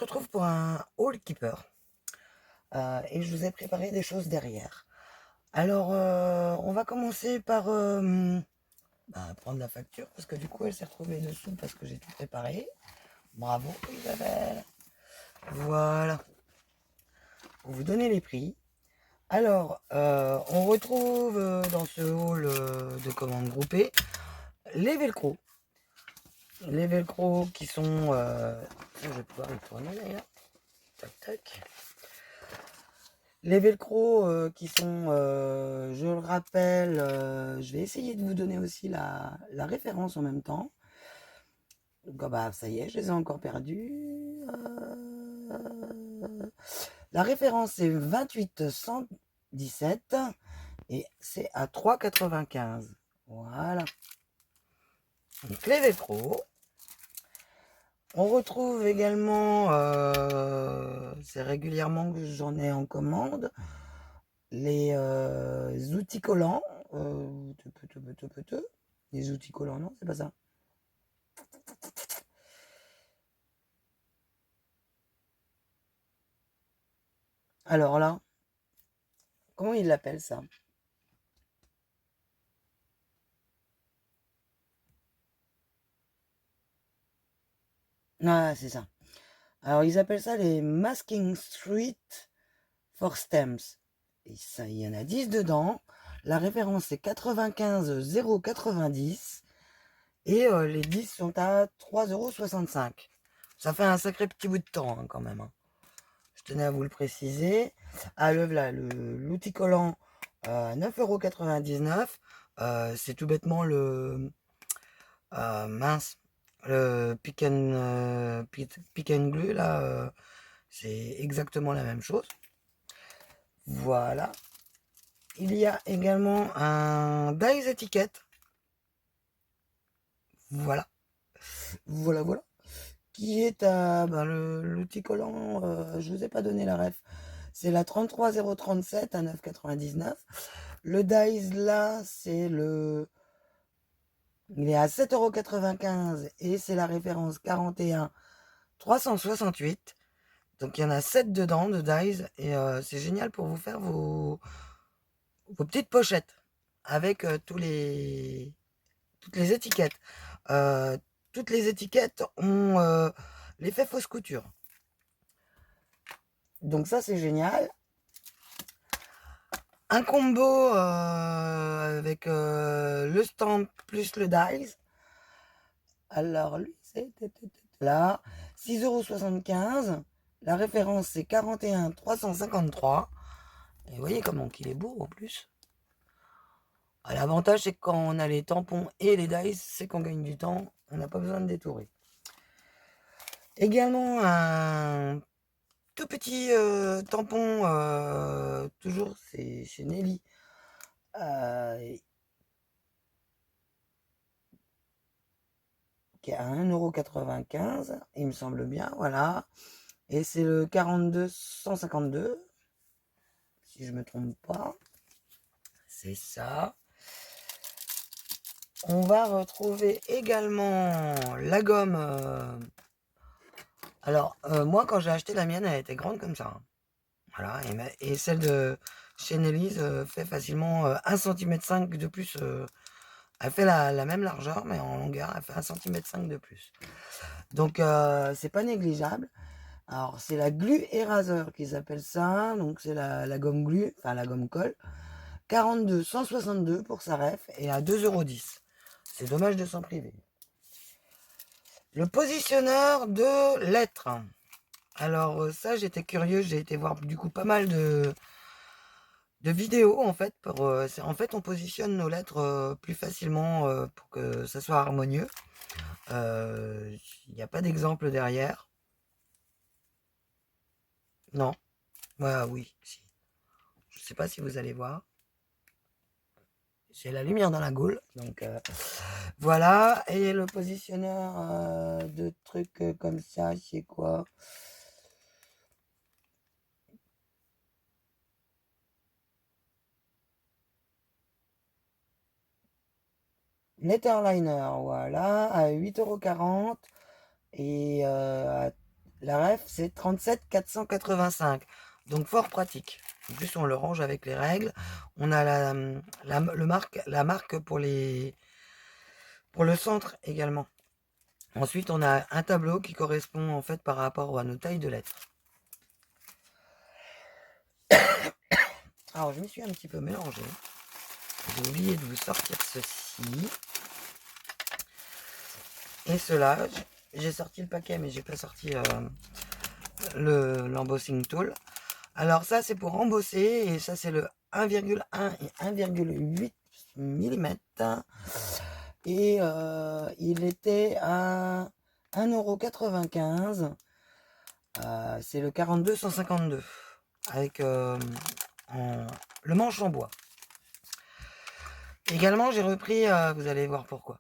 retrouve pour un haul keeper. Et je vous ai préparé des choses derrière. Alors, on va commencer par prendre la facture, parce que du coup, elle s'est retrouvée dessous parce que j'ai tout préparé. Bravo, Isabelle. Voilà. Pour vous donner les prix. Alors, on retrouve dans ce haul de commandes groupées les velcro. Les velcro qui sont... je vais pouvoir les tourner d'ailleurs. Tac, tac. Les velcro qui sont, je le rappelle, je vais essayer de vous donner aussi la référence en même temps. Donc, bah, ça y est, je les ai encore perdus. La référence c'est 2817 et c'est à 3,95. Voilà. Donc les velcro. On retrouve également, c'est régulièrement que j'en ai en commande, les outils collants. Les outils collants, non, c'est pas ça. Alors là, comment ils l'appellent ça? Ah, c'est ça. Alors, ils appellent ça les Masking Street for Stems. Et ça, il y en a 10 dedans. La référence c'est 95 090. Et les 10 sont à 3,65 €. Ça fait un sacré petit bout de temps hein, quand même. Hein. Je tenais à vous le préciser. Ah, l'outil collant, 9,99 €. C'est tout bêtement le mince, le pick and glue là. C'est exactement la même chose. Voilà. Il y a également un dies étiquette. Voilà. Voilà. Qui est à l'outil collant, je vous ai pas donné la ref. C'est la 33037 à 9,99. Le dies là, il est à 7,95 € et c'est la référence 41 368. Donc il y en a 7 dedans de dies et c'est génial pour vous faire vos petites pochettes avec toutes les étiquettes. Toutes les étiquettes ont l'effet fausse couture. Donc ça c'est génial. Un combo avec le stamp plus le dies. Alors lui c'est là 6,75 €. La référence c'est 41 353. Et vous voyez comment qu'il est beau en plus. L'avantage c'est que quand on a les tampons et les dies, c'est qu'on gagne du temps. On n'a pas besoin de détourer. Également un tout petit tampon, toujours c'est chez Nelly, qui est à 1,95 €, il me semble bien, voilà. Et c'est le 42 152, si je me trompe pas. C'est ça. On va retrouver également la gomme. Alors, moi, quand j'ai acheté la mienne, elle était grande comme ça. Hein. Voilà. Et celle de chez Nelly's fait facilement 1,5 cm de plus. Elle fait la même largeur, mais en longueur, elle fait 1,5 cm de plus. Donc, c'est pas négligeable. Alors, c'est la glue éraseur qu'ils appellent ça. Donc, c'est la gomme glue, enfin la gomme colle. 42 162 pour sa ref et à 2,10 €. C'est dommage de s'en priver. Le positionneur de lettres. Alors, ça, j'étais curieux. J'ai été voir du coup pas mal de vidéos en fait. En fait, on positionne nos lettres plus facilement pour que ça soit harmonieux. Il n'y a pas d'exemple derrière. Non. Oui, si. Je sais pas si vous allez voir. J'ai la lumière dans la gaule. Donc voilà. Et le positionneur de trucs comme ça, c'est quoi? Letterliner, voilà, à 8,40 € et La ref, c'est 37 485. Donc, fort pratique. En plus, on le range avec les règles. On a la marque pour le centre également. Ensuite, on a un tableau qui correspond en fait par rapport à nos tailles de lettres. Alors, je me suis un petit peu mélangé. J'ai oublié de vous sortir ceci. Et cela. J'ai sorti le paquet, mais j'ai pas sorti l'embossing tool. Alors ça, c'est pour embosser. Et ça, c'est le 1,1 et 1,8 mm. Et il était à 1,95 €. C'est le 42-152 avec le manche en bois. Également, j'ai repris, vous allez voir pourquoi,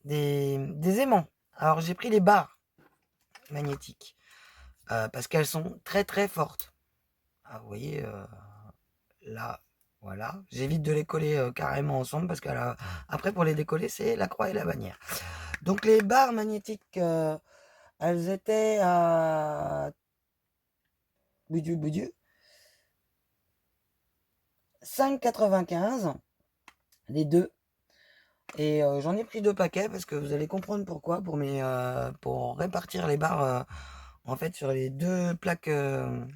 des aimants. Alors, j'ai pris les barres magnétiques parce qu'elles sont très très fortes. Ah, vous voyez, là, voilà. J'évite de les coller carrément ensemble parce qu'après, pour les décoller, c'est la croix et la bannière. Donc, les barres magnétiques, elles étaient à 5,95 les deux. Et j'en ai pris 2 paquets parce que vous allez comprendre pourquoi. Pour répartir les barres en fait sur les 2 plaques de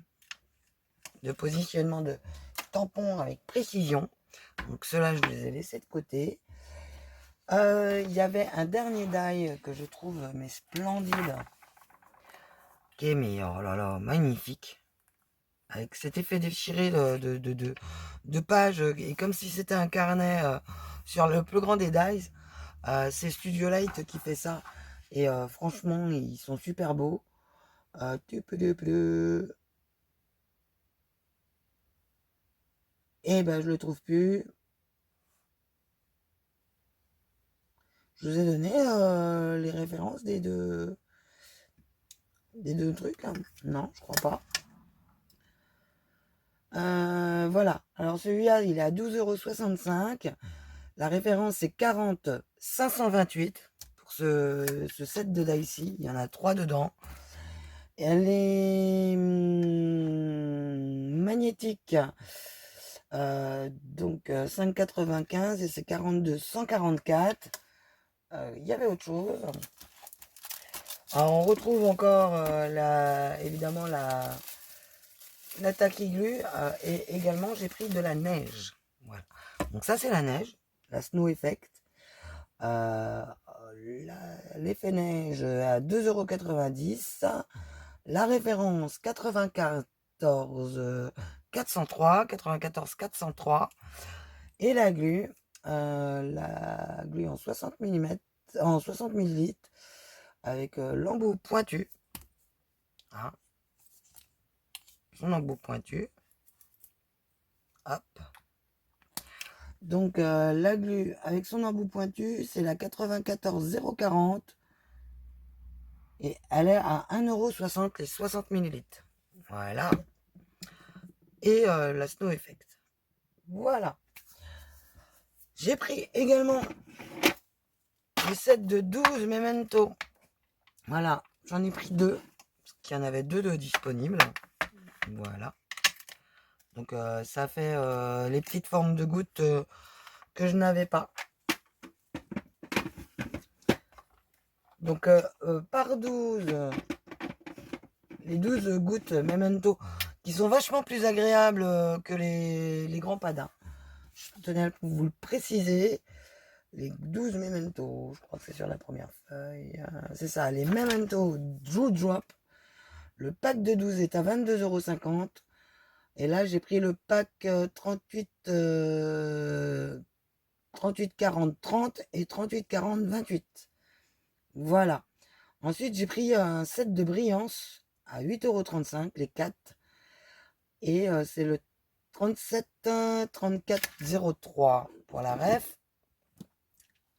positionnement de tampons avec précision. Donc ceux-là, je les ai laissés de côté. Il y avait un dernier die que je trouve mais splendide, qui est mais oh là là, magnifique, avec cet effet déchiré de pages, et comme si c'était un carnet sur le plus grand des dies. C'est Studio Light qui fait ça, et franchement ils sont super beaux. Et ben je le trouve plus. Je vous ai donné les références des deux trucs, hein. Non, je crois pas. Voilà. Alors celui-là, il est à 12,65 €. La référence, c'est 40 528 pour ce set de Dicey. Il y en a 3 dedans. Elle est magnétique. Donc 5,95 et c'est 42 144. Il y avait autre chose. Alors, on retrouve encore évidemment la taquiglu, et également j'ai pris de la neige. Voilà. Donc ça, c'est la neige, la snow effect. L'effet neige à 2,90 €. La référence 94 403. Et la glu en 60 mm, en 60 ml, avec l'embout pointu. Hein. Son embout pointu. Hop. Donc la glu avec son embout pointu, c'est la 94 040. Et elle est à 1,60 € les 60 ml. Voilà. Et la Snow Effect. Voilà. J'ai pris également le set de 12 Memento. Voilà. J'en ai pris 2. Parce qu'il y en avait 2 de disponibles. Voilà. Donc ça fait les petites formes de gouttes que je n'avais pas. Donc par 12, les 12 gouttes Memento, qui sont vachement plus agréables que les grands padins. Je tenais à vous le préciser. Les 12 Memento, je crois que c'est sur la première feuille. C'est ça, les Memento Drew Drop. Le pack de 12 est à 22,50 €. Et là, j'ai pris le pack 38 40 30 et 38 40 28. Voilà. Ensuite, j'ai pris un set de brillance à 8,35 € les 4. Et c'est le 37 34 03 pour la ref.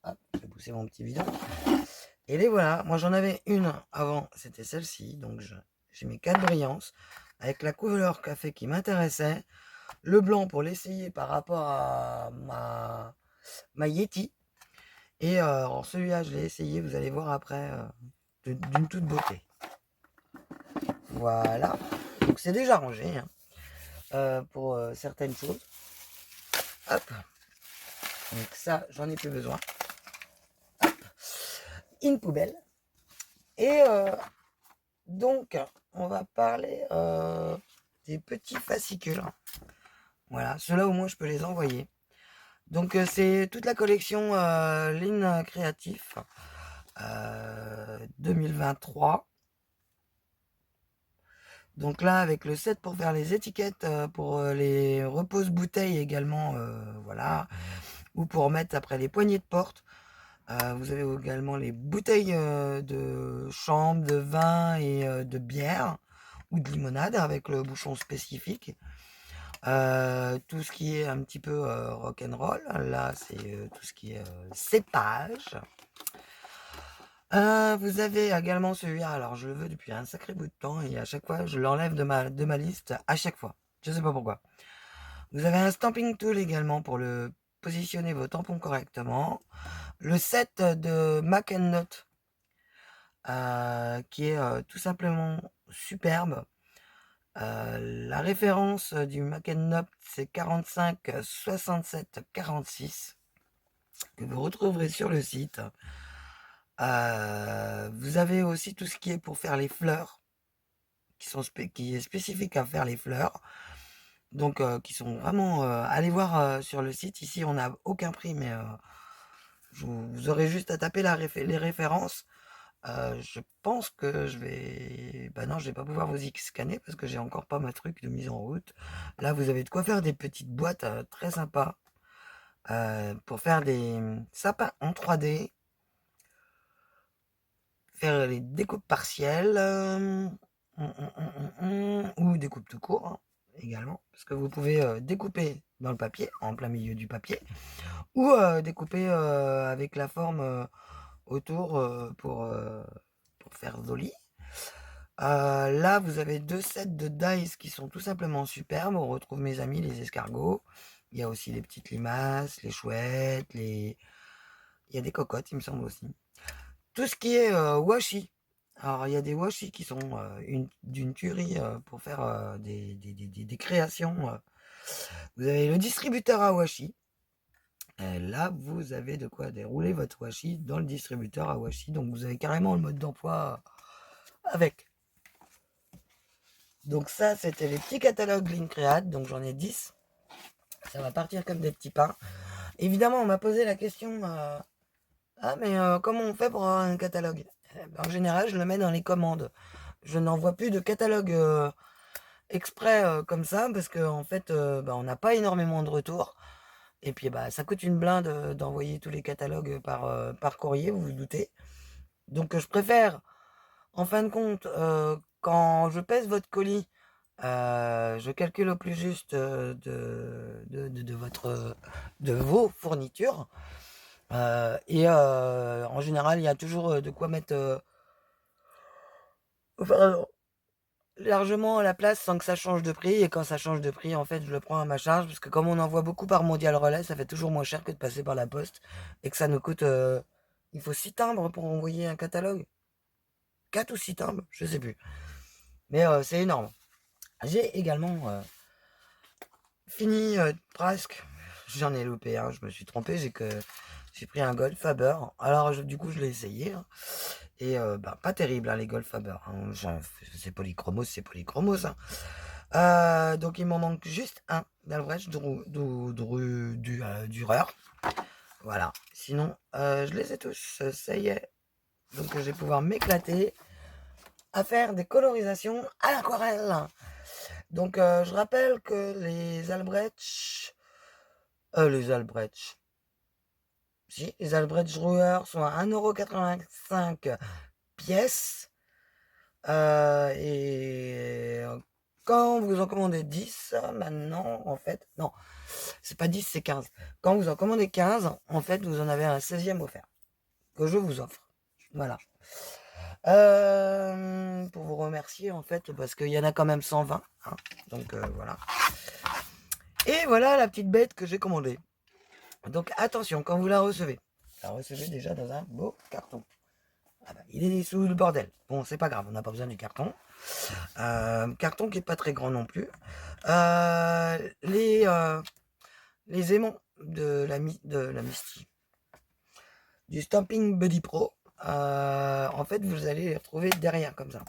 Hop, je vais pousser mon petit bidon. Et les voilà. Moi, j'en avais une avant, c'était celle-ci. Donc, j'ai mes 4 brillances avec la couleur café qui m'intéressait. Le blanc pour l'essayer par rapport à ma Yeti. Et celui-là, je l'ai essayé. Vous allez voir après, d'une toute beauté. Voilà. Donc c'est déjà rangé hein, pour certaines choses. Hop. Donc ça, j'en ai plus besoin. Hop. Une poubelle. Et donc, on va parler des petits fascicules. Voilà, ceux-là au moins je peux les envoyer. Donc c'est toute la collection Lean Créatif 2023. Donc là, avec le set pour faire les étiquettes, pour les reposes bouteilles également, voilà, ou pour mettre après les poignées de porte. Vous avez également les bouteilles de chambre, de vin et de bière ou de limonade avec le bouchon spécifique. Tout ce qui est un petit peu rock'n'roll, là c'est tout ce qui est cépage. Vous avez également celui-là, alors je le veux depuis un sacré bout de temps et à chaque fois je l'enlève de ma liste à chaque fois. Je sais pas pourquoi. Vous avez un stamping tool également pour le positionner vos tampons correctement. Le set de Mac Note qui est tout simplement superbe. La référence du Mac Note c'est 45 67 46 que vous retrouverez sur le site. Vous avez aussi tout ce qui est pour faire les fleurs, qui est spécifique à faire les fleurs. Donc, qui sont vraiment... allez voir sur le site. Ici, on n'a aucun prix, mais vous aurez juste à taper les références. Je pense que je vais... Bah non, je vais pas pouvoir vous y scanner parce que j'ai encore pas ma truc de mise en route. Là, vous avez de quoi faire des petites boîtes très sympas pour faire des sapins en 3D. Faire les découpes partielles ou découpes tout court hein, également parce que vous pouvez découper dans le papier en plein milieu du papier ou découper avec la forme autour pour faire joli. Là vous avez 2 sets de dice qui sont tout simplement superbes. On retrouve mes amis les escargots, il y a aussi les petites limaces, les chouettes, il y a des cocottes il me semble aussi. Tout ce qui est washi. Alors, il y a des washi qui sont d'une tuerie pour faire des créations. Vous avez le distributeur à washi. Et là, vous avez de quoi dérouler votre washi dans le distributeur à washi. Donc, vous avez carrément le mode d'emploi avec. Donc, ça, c'était les petits catalogues Lean Create. Donc, j'en ai 10. Ça va partir comme des petits pains. Évidemment, on m'a posé la question ah, mais comment on fait pour avoir un catalogue? En général, je le mets dans les commandes. Je n'envoie plus de catalogue exprès comme ça parce qu'en fait, on n'a pas énormément de retours. Et puis, ça coûte une blinde d'envoyer tous les catalogues par courrier, vous vous doutez. Donc, je préfère, en fin de compte, quand je pèse votre colis, je calcule au plus juste de vos fournitures. Et en général, il y a toujours de quoi mettre largement à la place sans que ça change de prix. Et quand ça change de prix, en fait, je le prends à ma charge parce que comme on envoie beaucoup par Mondial Relais, ça fait toujours moins cher que de passer par la poste et que ça nous coûte. Il faut 6 timbres pour envoyer un catalogue. 4 ou 6 timbres, je sais plus. Mais c'est énorme. J'ai également fini presque. J'en ai loupé un, je me suis trompé. J'ai pris un Gold Faber. Alors du coup, je l'ai essayé. Hein. Et pas terrible hein, les Gold Faber. Hein. C'est polychromos, c'est polychromos. Hein. Donc il m'en manque juste un d'Albrecht Dürer. Voilà. Sinon, je les ai tous. Ça y est. Donc je vais pouvoir m'éclater à faire des colorisations à l'aquarelle. Donc je rappelle que les Albrecht. Si, les Albrecht Dürer sont à 1,85 € pièce. Et quand vous en commandez 10, maintenant, en fait, non, c'est pas 10, c'est 15. Quand vous en commandez 15, en fait, vous en avez un 16e offert que je vous offre. Voilà. Pour vous remercier, en fait, parce qu'il y en a quand même 120. Hein, donc, voilà. Et voilà la petite bête que j'ai commandée. Donc, attention, quand vous la recevez déjà dans un beau carton. Ah bah, il est sous le bordel. Bon, c'est pas grave, on n'a pas besoin du carton. Carton qui est pas très grand non plus. Euh, les, euh, les aimants de la Misty, du Stamping Buddy Pro, en fait, vous allez les retrouver derrière comme ça,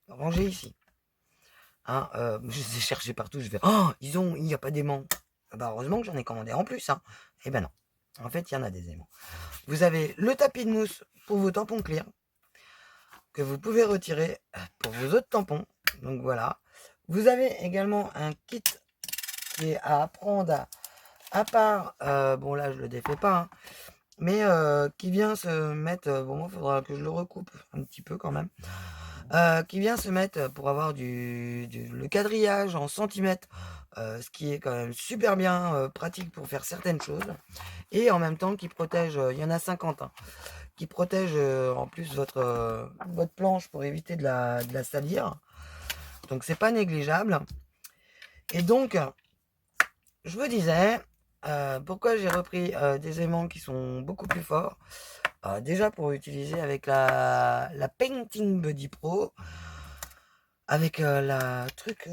rangés ici. Hein, je les ai cherchés partout, je vais, oh, il n'y a pas d'aimants. Bah, heureusement que j'en ai commandé en plus, hein. Eh ben non. En fait, il y en a des aimants. Vous avez le tapis de mousse pour vos tampons clear, que vous pouvez retirer pour vos autres tampons. Donc voilà. Vous avez également un kit qui est à apprendre à part, bon là je le défais pas, hein, mais qui vient se mettre, bon moi il faudra que je le recoupe un petit peu quand même, qui vient se mettre pour avoir le quadrillage en centimètres, ce qui est quand même super bien pratique pour faire certaines choses, et en même temps qui protège, il y en a 50, hein, qui protège en plus votre planche pour éviter de la salir, donc c'est pas négligeable. Et donc je vous disais, pourquoi j'ai repris des aimants qui sont beaucoup plus forts. Déjà pour utiliser avec la Painting Buddy Pro, avec la truc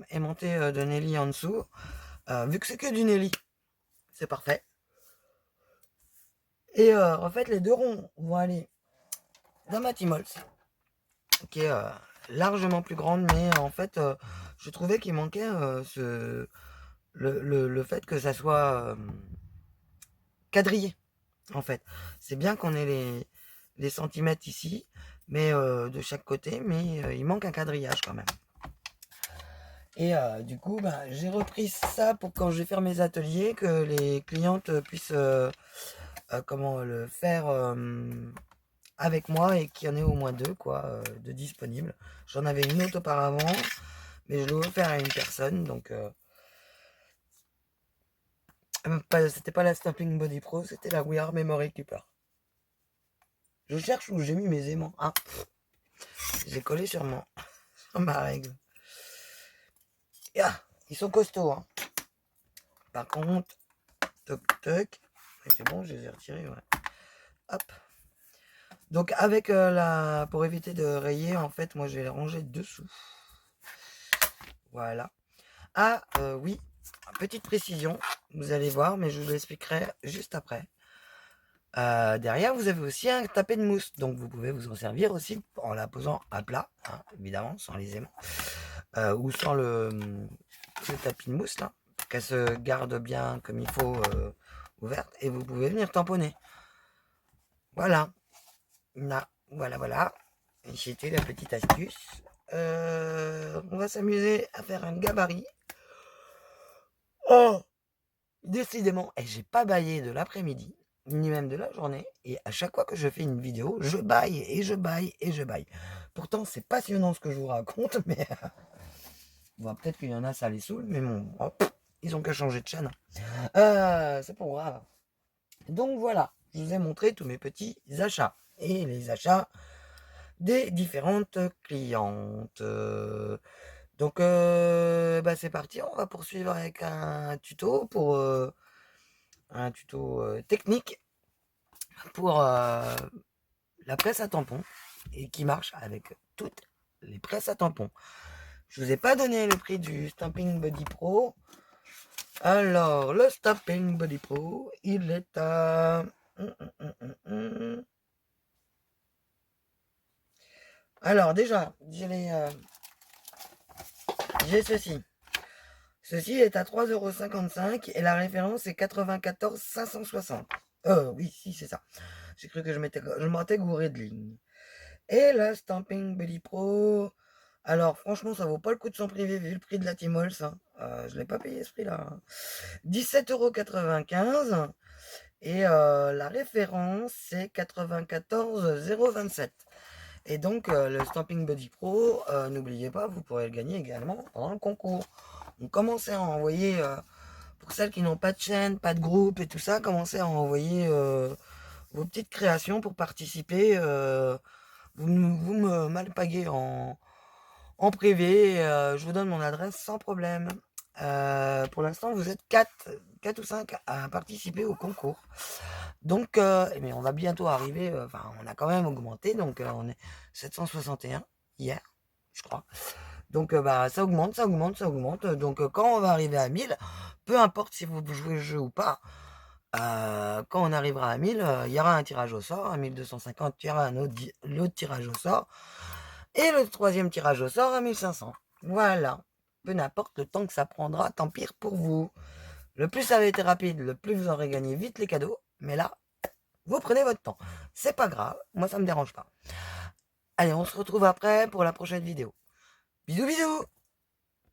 aimanté de Nelly en dessous. Vu que c'est que du Nelly, c'est parfait. Et en fait, les deux ronds vont aller dans ma Timols, qui est largement plus grande, mais en fait, je trouvais qu'il manquait le fait que ça soit quadrillé. En fait, c'est bien qu'on ait les centimètres ici, mais de chaque côté, mais il manque un quadrillage quand même. Et du coup, bah, j'ai repris ça pour quand je vais faire mes ateliers, que les clientes puissent comment le faire avec moi et qu'il y en ait au moins deux quoi, de disponibles. J'en avais une autre auparavant, mais je l'ai offert à une personne, donc c'était pas la Stamping Body Pro, c'était la We Are Memory Keeper. Je cherche où j'ai mis mes aimants. Ah, j'ai collé sur ma règle. Yeah, ils sont costauds. Hein. Par contre, toc toc. C'est bon, je les ai retirés. Ouais. Hop. Donc avec pour éviter de rayer, en fait, moi je vais les ranger dessous. Voilà. Ah oui, petite précision. Vous allez voir, mais je vous l'expliquerai juste après. Derrière, vous avez aussi un tapis de mousse, donc vous pouvez vous en servir aussi en la posant à plat, hein, évidemment, sans les aimants, ou sans le tapis de mousse là, pour qu'elle se garde bien comme il faut ouverte, et vous pouvez venir tamponner. Voilà, voilà. Et c'était la petite astuce. On va s'amuser à faire un gabarit. Oh, décidément, et j'ai pas baillé de l'après-midi, ni même de la journée, et à chaque fois que je fais une vidéo, je baille et je baille et je baille. Pourtant, c'est passionnant ce que je vous raconte, mais bon, peut-être qu'il y en a, ça les saoule, mais bon, oh, ils ont qu'à changer de chaîne. C'est pas grave. Donc voilà, je vous ai montré tous mes petits achats et les achats des différentes clientes. Donc bah, c'est parti, on va poursuivre avec un tuto technique pour la presse à tampons et qui marche avec toutes les presses à tampons. Je vous ai pas donné le prix du Stamping Buddy Pro. Alors, le Stamping Buddy Pro, il est à... Alors, déjà, j'ai ceci. Ceci est à 3,55 € et la référence est 94 560. Oui, si, c'est ça. J'ai cru que je m'étais gouré de ligne. Et la Stamping Buddy Pro. Alors, franchement, ça vaut pas le coup de s'en priver vu le prix de la Timols. Hein. Je l'ai pas payé ce prix-là. 17,95 € et la référence c'est 94 027. Et donc, le Stamping Buddy Pro, n'oubliez pas, vous pourrez le gagner également pendant le concours. On commençait à envoyer, pour celles qui n'ont pas de chaîne, pas de groupe et tout ça, commencez à envoyer vos petites créations pour participer. Vous me malpaguez en privé. Je vous donne mon adresse sans problème. pour l'instant, vous êtes 4 ou 5 à participer au concours. Donc, mais on va bientôt arriver, enfin, on a quand même augmenté, donc on est 761 hier, je crois. Donc, bah, ça augmente, ça augmente, ça augmente. Donc, quand on va arriver à 1000, peu importe si vous jouez le jeu ou pas, quand on arrivera à 1000, il y aura un tirage au sort. À 1250, il y aura l'autre tirage au sort. Et le troisième tirage au sort à 1500. Voilà. Peu n'importe le temps que ça prendra, tant pis pour vous. Le plus ça avait été rapide, le plus vous aurez gagné vite les cadeaux. Mais là, vous prenez votre temps. C'est pas grave, moi ça me dérange pas. Allez, on se retrouve après pour la prochaine vidéo. Bisous bisous.